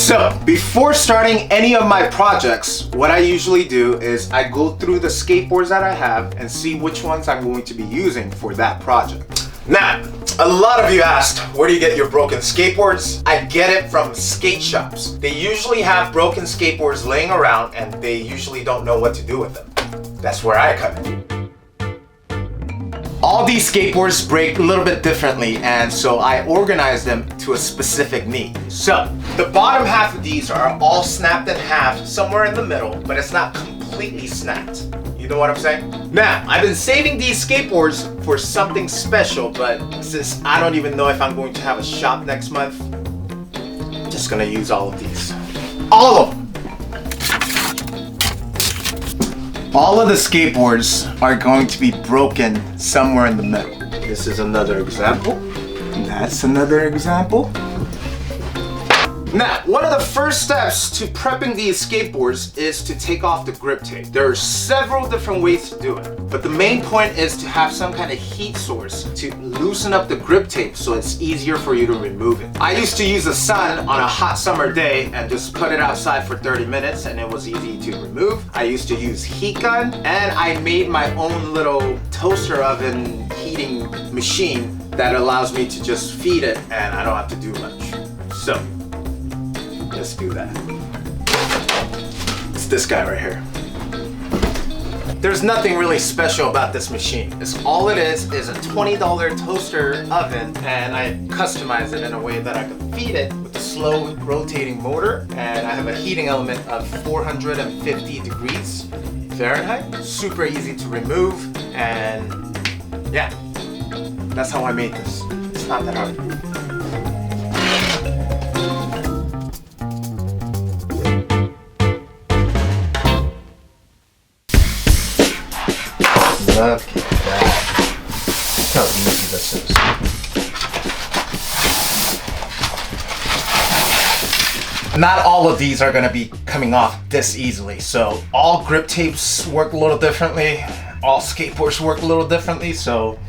So, before starting any of my projects, what I usually do is I go through the skateboards that I have and see which ones I'm going to be using for that project. Now, a lot of you asked, where do you get your broken skateboards? I get it from skate shops. They usually have broken skateboards laying around and they usually don't know what to do with them. That's where I come in. All these skateboards break a little bit differently, and so I organize them to a specific need. So, the bottom half of these are all snapped in half, somewhere in the middle, but it's not completely snapped. You know what I'm saying? Now, I've been saving these skateboards for something special, but since I don't even know if I'm going to have a shop next month, I'm just gonna use all of these. All of them! All of the skateboards are going to be broken somewhere in the middle. This is another example. That's another example. Now, one of the first steps to prepping these skateboards is to take off the grip tape. There are several different ways to do it, but the main point is to have some kind of heat source to loosen up the grip tape so it's easier for you to remove it. I used to use the sun on a hot summer day and just put it outside for 30 minutes and it was easy to remove. I used to use heat gun, and I made my own little toaster oven heating machine that allows me to just feed it and I don't have to do much. So, let's do that. It's this guy right here. There's nothing really special about this machine. All it is a $20 toaster oven, and I customized it in a way that I could feed it with a slow rotating motor, and I have a heating element of 450 degrees Fahrenheit. Super easy to remove, and yeah, that's how I made this. It's not that hard. Look at that. Look how easy this is. Not all of these are going to be coming off this easily, so all grip tapes work a little differently, all skateboards work a little differently, so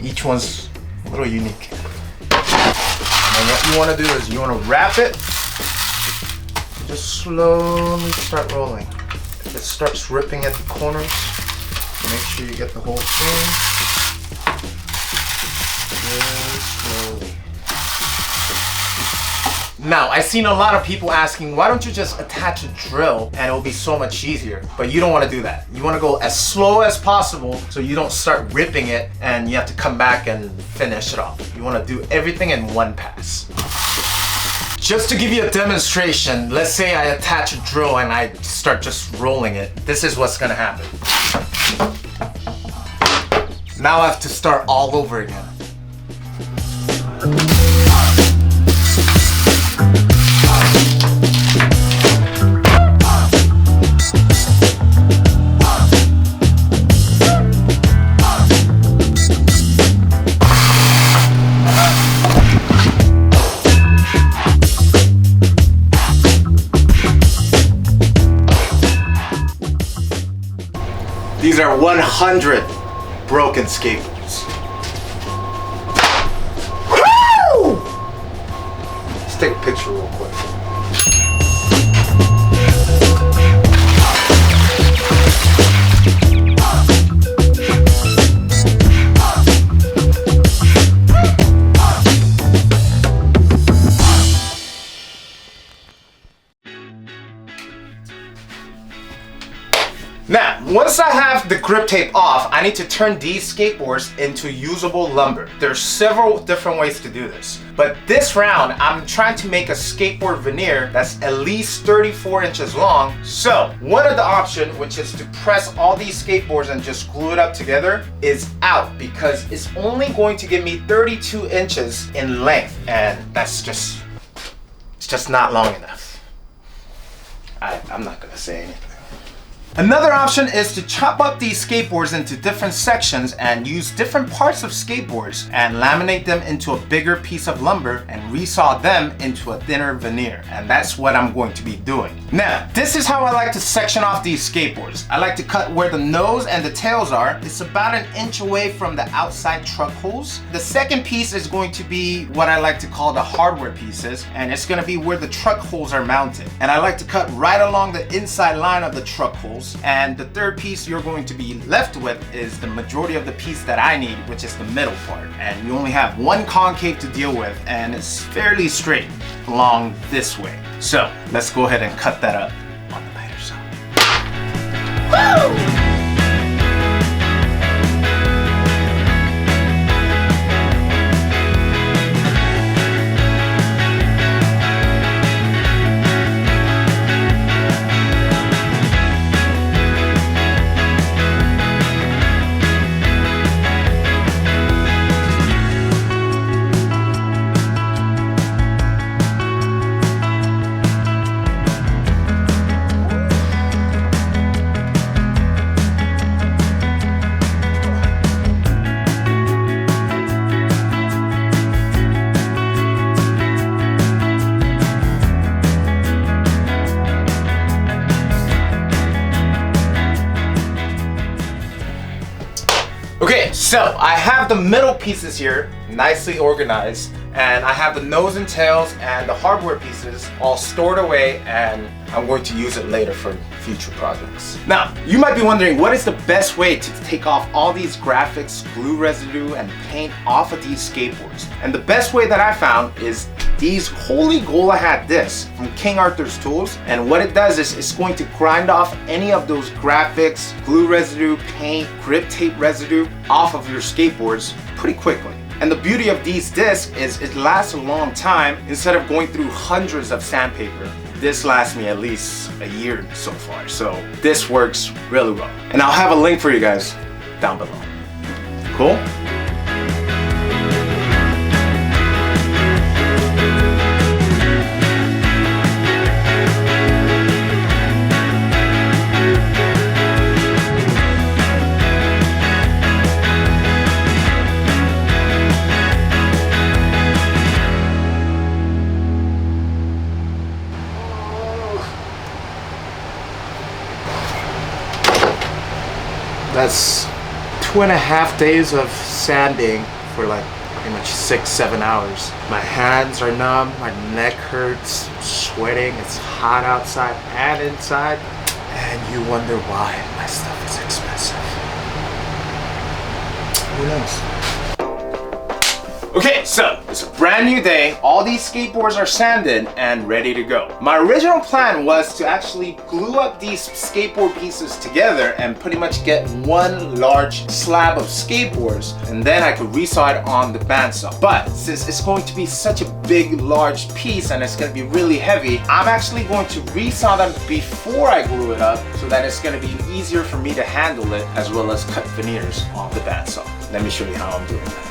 each one's a little unique. And what you want to do is you want to wrap it, just slowly start rolling. If it starts ripping at the corners, make sure you get the whole thing. Very slowly. Now, I've seen a lot of people asking, why don't you just attach a drill and it'll be so much easier? But you don't want to do that. You want to go as slow as possible so you don't start ripping it and you have to come back and finish it off. You want to do everything in one pass. Just to give you a demonstration, let's say I attach a drill and I start just rolling it. This is what's gonna happen. Now I have to start all over again. These are 100 broken skateboards. Woo! Let's take a picture real quick. Now, once I have the grip tape off, I need to turn these skateboards into usable lumber. There's several different ways to do this. But this round, I'm trying to make a skateboard veneer that's at least 34 inches long. So, one of the options, which is to press all these skateboards and just glue it up together, is out because it's only going to give me 32 inches in length. And that's just, it's just not long enough. I'm not gonna say anything. Another option is to chop up these skateboards into different sections and use different parts of skateboards and laminate them into a bigger piece of lumber and resaw them into a thinner veneer. And that's what I'm going to be doing. Now, this is how I like to section off these skateboards. I like to cut where the nose and the tails are. It's about an inch away from the outside truck holes. The second piece is going to be what I like to call the hardware pieces, and it's going to be where the truck holes are mounted. And I like to cut right along the inside line of the truck holes. And the third piece you're going to be left with is the majority of the piece that I need, which is the middle part. And you only have one concave to deal with, and it's fairly straight along this way. So let's go ahead and cut that up on the lighter side. Woo! Okay, so I have the middle pieces here nicely organized, and I have the nose and tails and the hardware pieces all stored away, and I'm going to use it later for future projects. Now, you might be wondering, what is the best way to take off all these graphics, glue residue, and paint off of these skateboards? And the best way that I found is these Holy Gola Hat discs from King Arthur's Tools. And what it does is it's going to grind off any of those graphics, glue residue, paint, grip tape residue off of your skateboards pretty quickly. And the beauty of these discs is it lasts a long time. Instead of going through hundreds of sandpaper, this lasts me at least a year so far. So this works really well. And I'll have a link for you guys down below. Cool? That's 2.5 days of sanding for like pretty much 6-7 hours. My hands are numb, my neck hurts, I'm sweating, it's hot outside and inside. And you wonder why my stuff is expensive. Who knows? Okay, so it's a brand new day. All these skateboards are sanded and ready to go. My original plan was to actually glue up these skateboard pieces together and pretty much get one large slab of skateboards, and then I could resaw it on the bandsaw. But since it's going to be such a big, large piece and it's going to be really heavy, I'm actually going to resaw them before I glue it up so that it's going to be easier for me to handle it, as well as cut veneers off the bandsaw. Let me show you how I'm doing that.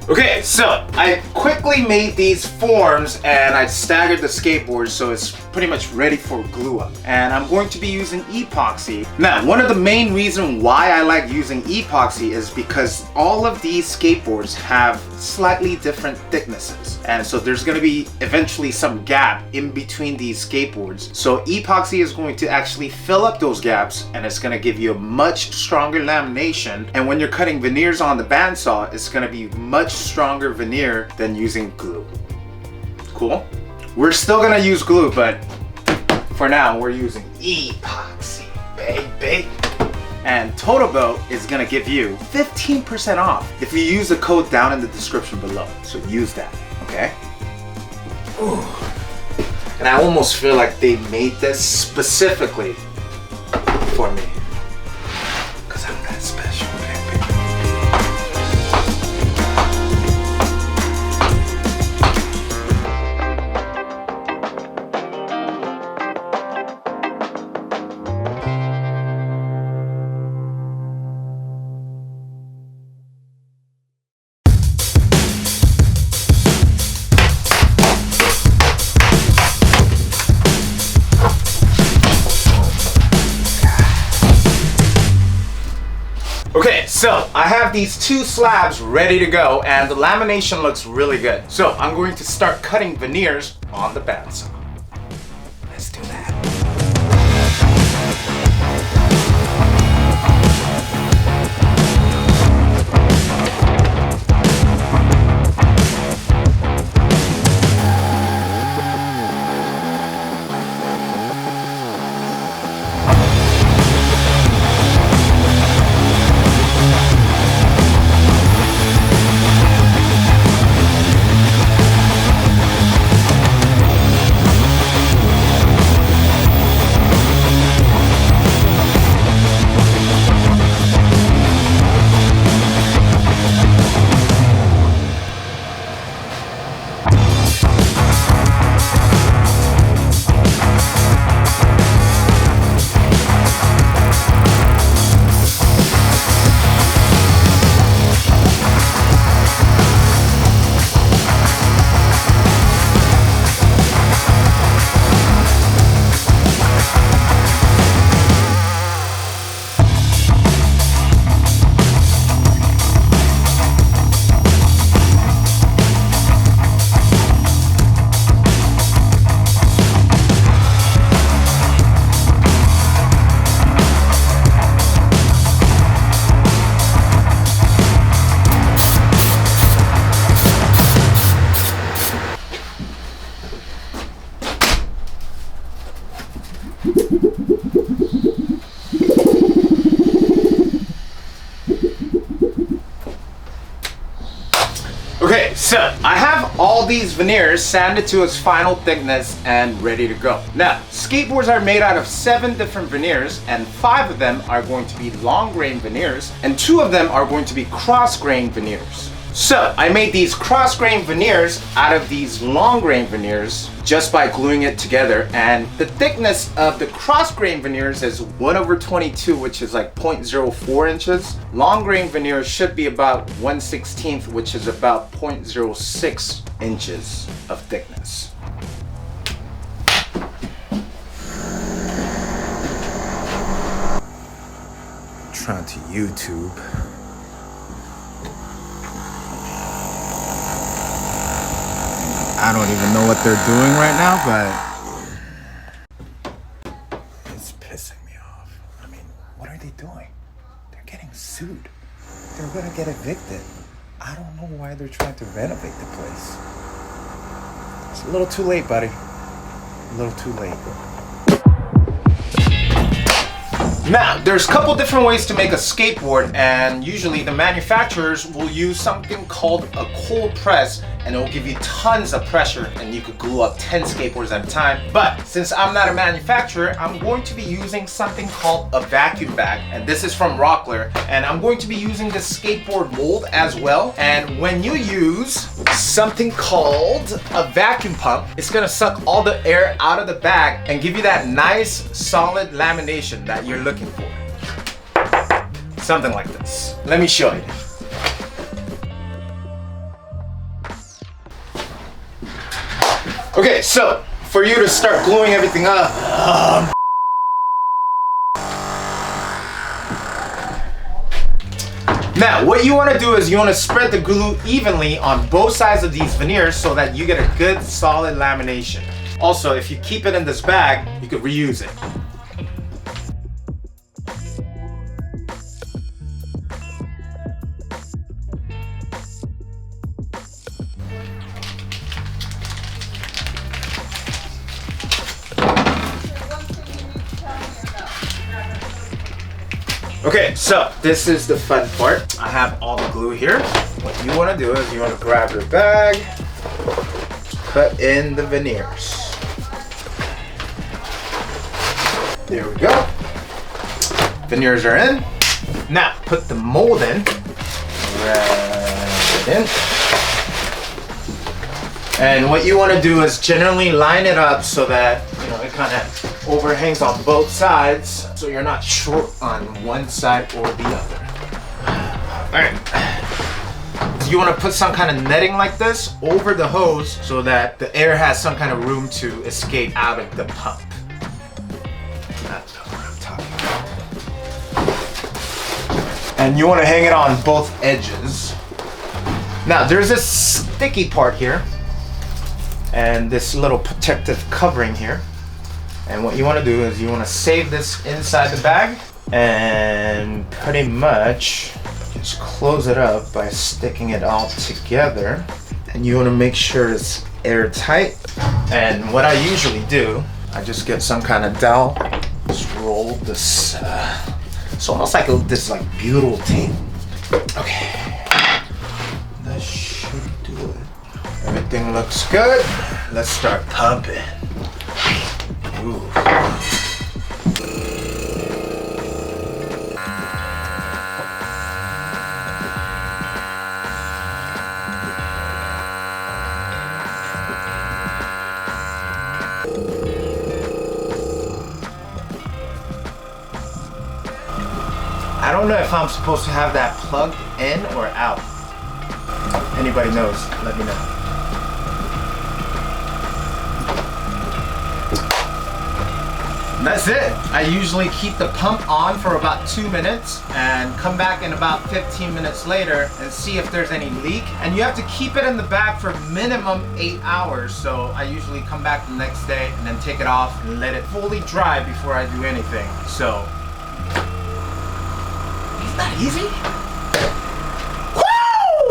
Okay, so I quickly made these forms and I staggered the skateboards so it's pretty much ready for glue up. And I'm going to be using epoxy. Now, one of the main reasons why I like using epoxy is because all of these skateboards have slightly different thicknesses. And so there's going to be eventually some gap in between these skateboards. So epoxy is going to actually fill up those gaps, and it's going to give you a much stronger lamination. And when you're cutting veneers on the bandsaw, it's going to be much stronger veneer than using glue. Cool? We're still going to use glue, but for now we're using epoxy, baby. And TOTALBOAT is going to give you 15% off if you use the code down in the description below. So use that, okay? Ooh. And I almost feel like they made this specifically for me, because I'm that special, baby. Okay, so I have these two slabs ready to go, and the lamination looks really good. So I'm going to start cutting veneers on the bandsaw. Let's do that. Okay, so I have all these veneers sanded to its final thickness and ready to go. Now, skateboards are made out of 7 different veneers, and 5 of them are going to be long grain veneers, and 2 of them are going to be cross grain veneers. So I made these cross grain veneers out of these long grain veneers just by gluing it together, and the thickness of the cross grain veneers is 1/22, which is like 0.04 inches. Long grain veneers should be about 1/16, which is about 0.06 inches of thickness. Trying to YouTube. I don't even know what they're doing right now, but it's pissing me off. I mean, what are they doing? They're getting sued. They're gonna get evicted. I don't know why they're trying to renovate the place. It's a little too late, buddy. A little too late. Now, there's a couple different ways to make a skateboard, and usually the manufacturers will use something called a cold press, and it will give you tons of pressure, and you could glue up 10 skateboards at a time. But since I'm not a manufacturer, I'm going to be using something called a vacuum bag, and this is from Rockler, and I'm going to be using this skateboard mold as well. And when you use something called a vacuum pump, it's gonna suck all the air out of the bag and give you that nice solid lamination that you're looking for. Something like this. Let me show you. Okay, so for you to start gluing everything up. Now, what you want to do is you want to spread the glue evenly on both sides of these veneers so that you get a good solid lamination. Also, if you keep it in this bag, you could reuse it. Okay, so this is the fun part. I have all the glue here. What you want to do is you want to grab your bag, cut in the veneers. There we go. Veneers are in. Now put the mold in. Right in. And what you want to do is generally line it up so that it kind of overhangs on both sides, so you're not short on one side or the other. Alright. You want to put some kind of netting like this over the hose so that the air has some kind of room to escape out of the pump. That's what I'm talking about. And you want to hang it on both edges. Now there's this sticky part here and this little protective covering here. And what you want to do is you want to save this inside the bag and pretty much just close it up by sticking it all together. And you want to make sure it's airtight. And what I usually do, I just get some kind of dowel, just roll this. It's almost like this butyl tape. Okay, that should do it. Everything looks good. Let's start pumping. Ooh. I don't know if I'm supposed to have that plugged in or out. Anybody knows, let me know. That's it. I usually keep the pump on for about 2 minutes and come back in about 15 minutes later and see if there's any leak. And you have to keep it in the bag for minimum 8 hours. So I usually come back the next day and then take it off and let it fully dry before I do anything. So, isn't that easy?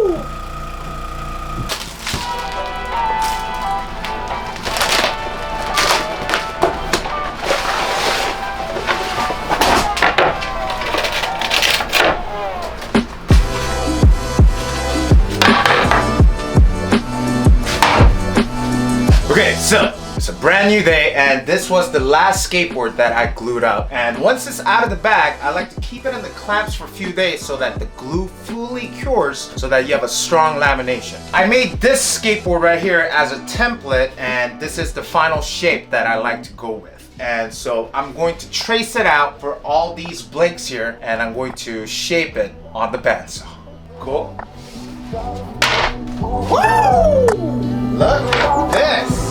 Woo! Okay, so it's a brand new day and this was the last skateboard that I glued up. And once it's out of the bag, I like to keep it in the clamps for a few days so that the glue fully cures so that you have a strong lamination. I made this skateboard right here as a template and this is the final shape that I like to go with. And so I'm going to trace it out for all these blinks here and I'm going to shape it on the bandsaw. Cool? Woo! Look at this!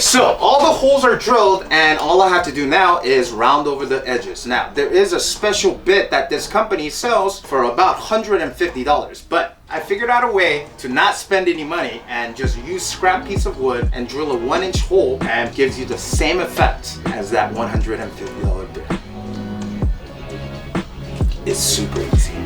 So all the holes are drilled and all I have to do now is round over the edges. Now there is a special bit that this company sells for about $150, but I figured out a way to not spend any money and just use scrap piece of wood and drill a 1-inch hole and gives you the same effect as that $150 bit. It's super easy.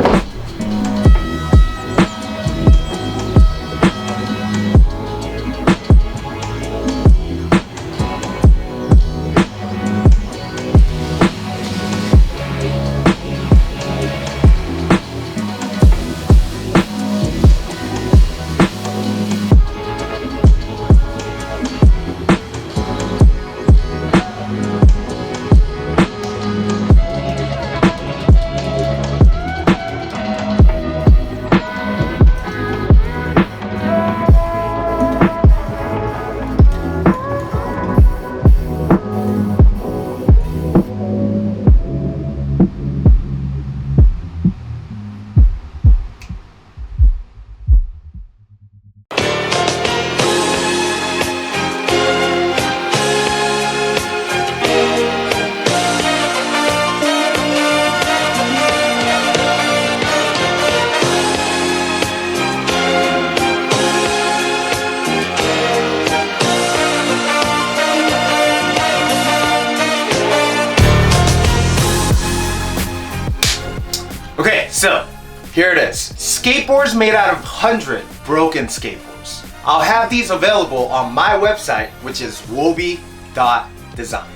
Okay, so here it is. Skateboards made out of 100 broken skateboards. I'll have these available on my website, which is woby.design.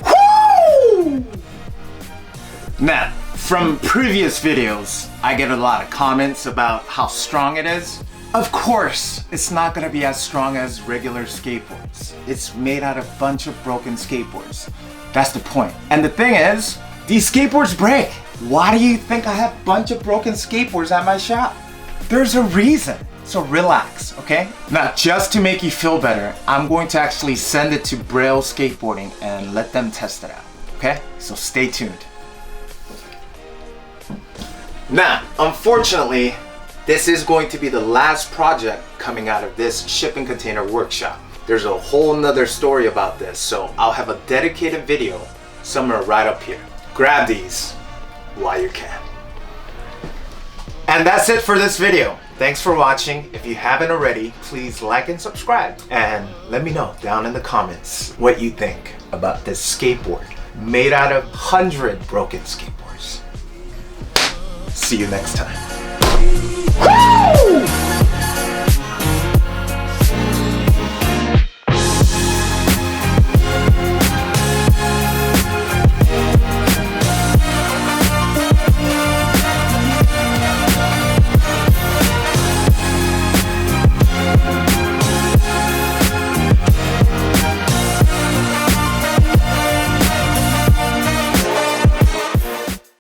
Woo! Now, from previous videos, I get a lot of comments about how strong it is. Of course, it's not gonna be as strong as regular skateboards. It's made out of a bunch of broken skateboards. That's the point. And the thing is, these skateboards break. Why do you think I have a bunch of broken skateboards at my shop? There's a reason. So relax, okay? Now, just to make you feel better, I'm going to actually send it to Braille Skateboarding and let them test it out, okay? So stay tuned. Now, unfortunately, this is going to be the last project coming out of this shipping container workshop. There's a whole nother story about this, so I'll have a dedicated video somewhere right up here. Grab these while you can. And that's it for this video. Thanks for watching. If you haven't already, please like and subscribe. And let me know down in the comments what you think about this skateboard made out of 100 broken skateboards. See you next time.